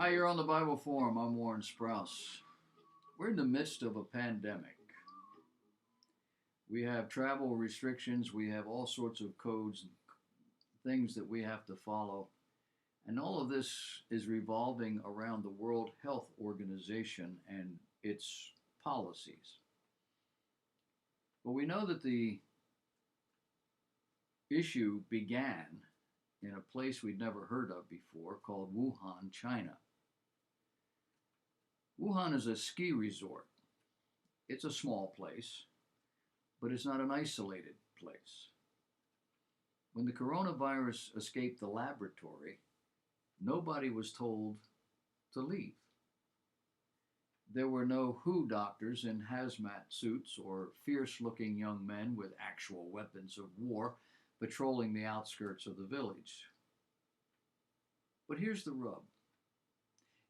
Hi, you're on the Bible Forum. I'm Warren Sprouse. We're in the midst of a pandemic. We have travel restrictions, we have all sorts of codes and things that we have to follow. And all of this is revolving around the World Health Organization and its policies. But we know that the issue began in a place we'd never heard of before called Wuhan, China. Wuhan is a ski resort. It's a small place, but it's not an isolated place. When the coronavirus escaped the laboratory, nobody was told to leave. There were no WHO doctors in hazmat suits or fierce looking young men with actual weapons of war patrolling the outskirts of the village. But here's the rub.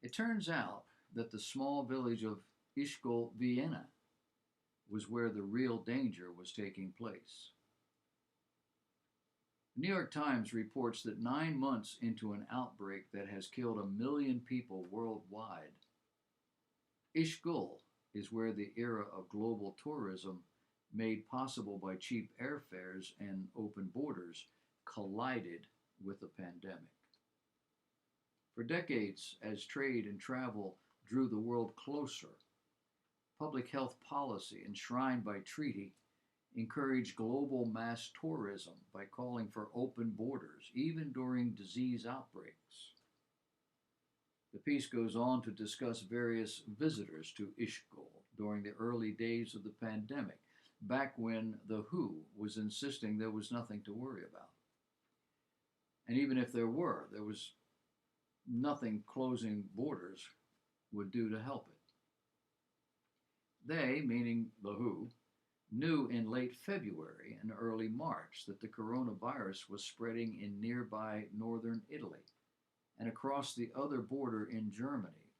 It turns out that the small village of Ischgl, Vienna, was where the real danger was taking place. The New York Times reports that 9 months into an outbreak that has killed 1 million people worldwide, Ischgl is where the era of global tourism, made possible by cheap airfares and open borders, collided with the pandemic. For decades, as trade and travel drew the world closer, public health policy enshrined by treaty encouraged global mass tourism by calling for open borders, even during disease outbreaks. The piece goes on to discuss various visitors to Ischgl during the early days of the pandemic, back when the WHO was insisting there was nothing to worry about. And even if there was nothing closing borders would do to help it. They, meaning the WHO, knew in late February and early March that the coronavirus was spreading in nearby northern Italy and across the other border in Germany,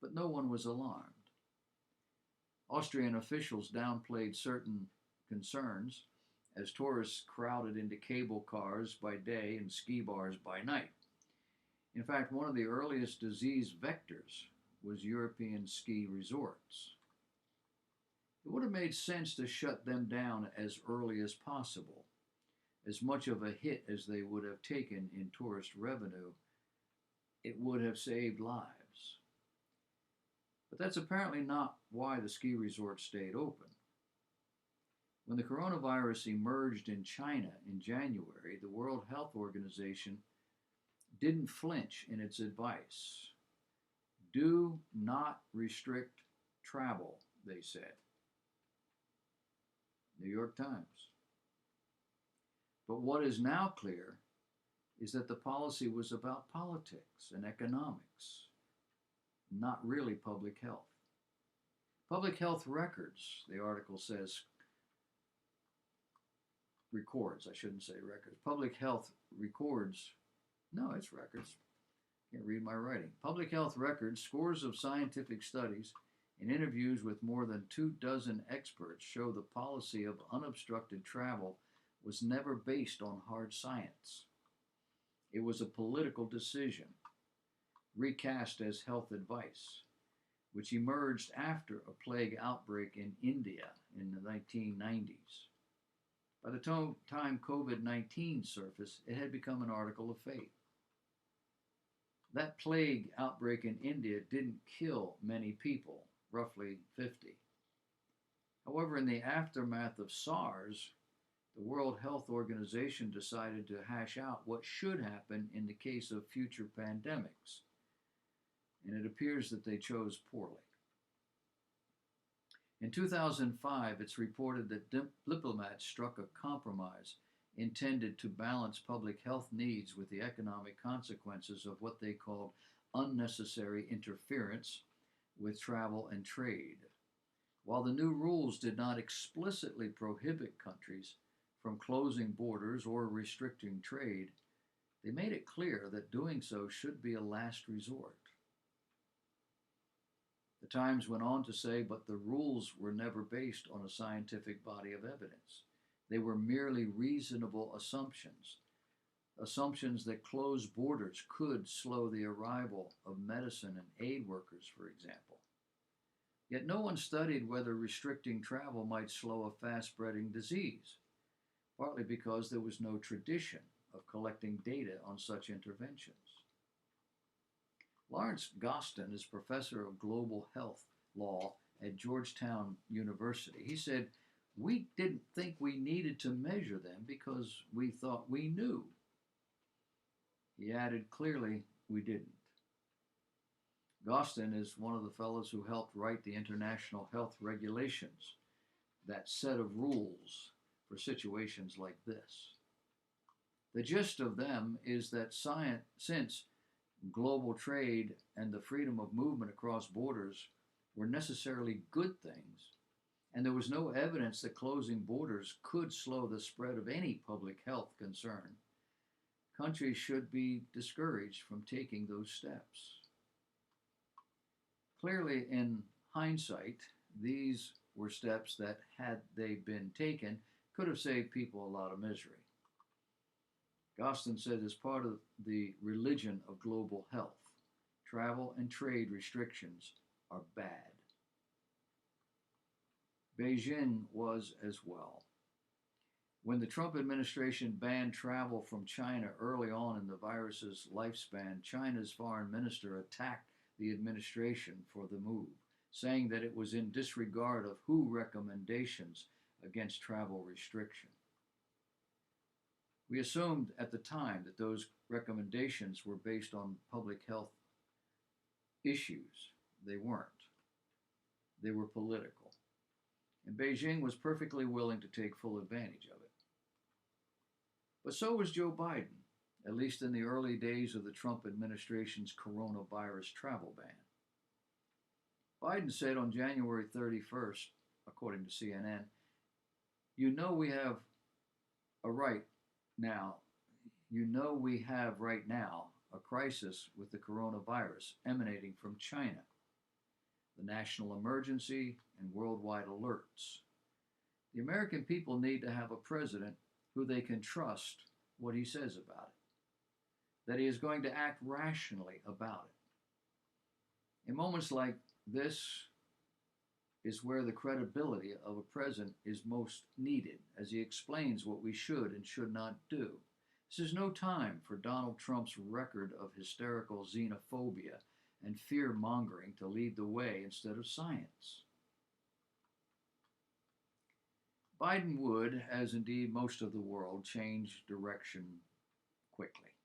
but no one was alarmed. Austrian officials downplayed certain concerns as tourists crowded into cable cars by day and ski bars by night. In fact, one of the earliest disease vectors was European ski resorts. It would have made sense to shut them down as early as possible. As much of a hit as they would have taken in tourist revenue, it would have saved lives. But that's apparently not why the ski resort stayed open. When the coronavirus emerged in China in January, the World Health Organization didn't flinch in its advice. Do not restrict travel, they said. New York Times. But what is now clear is that the policy was about politics and economics, not really public health. Public health records, the article says, records, I shouldn't say records. Public health records, no, it's records. Can't read my writing. Public health records, scores of scientific studies, and interviews with more than 24 experts show the policy of unobstructed travel was never based on hard science. It was a political decision, recast as health advice, which emerged after a plague outbreak in India in the 1990s. By the time COVID-19 surfaced, it had become an article of faith. That plague outbreak in India didn't kill many people, roughly 50. However, in the aftermath of SARS, the World Health Organization decided to hash out what should happen in the case of future pandemics, and it appears that they chose poorly. In 2005, it's reported that diplomats struck a compromise intended to balance public health needs with the economic consequences of what they called unnecessary interference with travel and trade. While the new rules did not explicitly prohibit countries from closing borders or restricting trade, they made it clear that doing so should be a last resort. The Times went on to say, but the rules were never based on a scientific body of evidence. They were merely reasonable assumptions. assumptions that closed borders could slow the arrival of medicine and aid workers, for example. Yet no one studied whether restricting travel might slow a fast spreading disease, partly because there was no tradition of collecting data on such interventions. Lawrence Gostin is professor of global health law at Georgetown University. He said, "We didn't think we needed to measure them because we thought we knew." He added, "Clearly, we didn't." Gostin is one of the fellows who helped write the international health regulations, that set of rules for situations like this. The gist of them is that since global trade and the freedom of movement across borders were necessarily good things, and there was no evidence that closing borders could slow the spread of any public health concern, countries should be discouraged from taking those steps. Clearly, in hindsight, these were steps that, had they been taken, could have saved people a lot of misery. Gostin said, as part of the religion of global health, travel and trade restrictions are bad. Beijing was as well. When the Trump administration banned travel from China early on in the virus's lifespan, China's foreign minister attacked the administration for the move, saying that it was in disregard of WHO recommendations against travel restriction. We assumed at the time that those recommendations were based on public health issues. They weren't. They were political. And Beijing was perfectly willing to take full advantage of it. But so was Joe Biden, at least in the early days of the Trump administration's coronavirus travel ban. Biden said on January 31st, according to CNN, "You know we have right now a crisis with the coronavirus emanating from China, the national emergency and worldwide alerts. The American people need to have a president who they can trust what he says about it, that he is going to act rationally about it. In moments like this is where the credibility of a president is most needed, as he explains what we should and should not do. This is no time for Donald Trump's record of hysterical xenophobia and fear-mongering to lead the way instead of science." Biden would, as indeed most of the world, change direction quickly.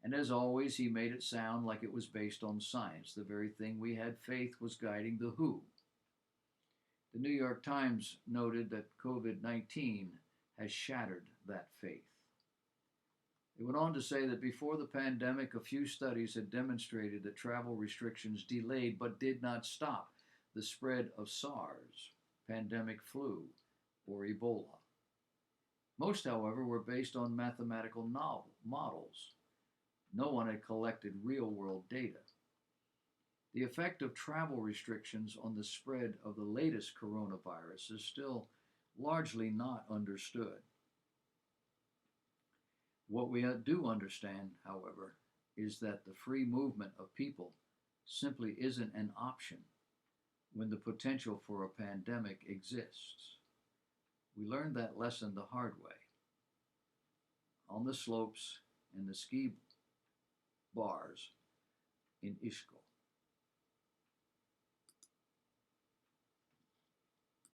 And as always, he made it sound like it was based on science, the very thing we had faith was guiding the WHO. The New York Times noted that COVID-19 has shattered that faith. It went on to say that before the pandemic, a few studies had demonstrated that travel restrictions delayed but did not stop the spread of SARS, pandemic flu, or Ebola. Most, however, were based on mathematical models. No one had collected real-world data. The effect of travel restrictions on the spread of the latest coronavirus is still largely not understood. What we do understand, however, is that the free movement of people simply isn't an option when the potential for a pandemic exists. We learned that lesson the hard way. On the slopes and the ski bars in Ishkol.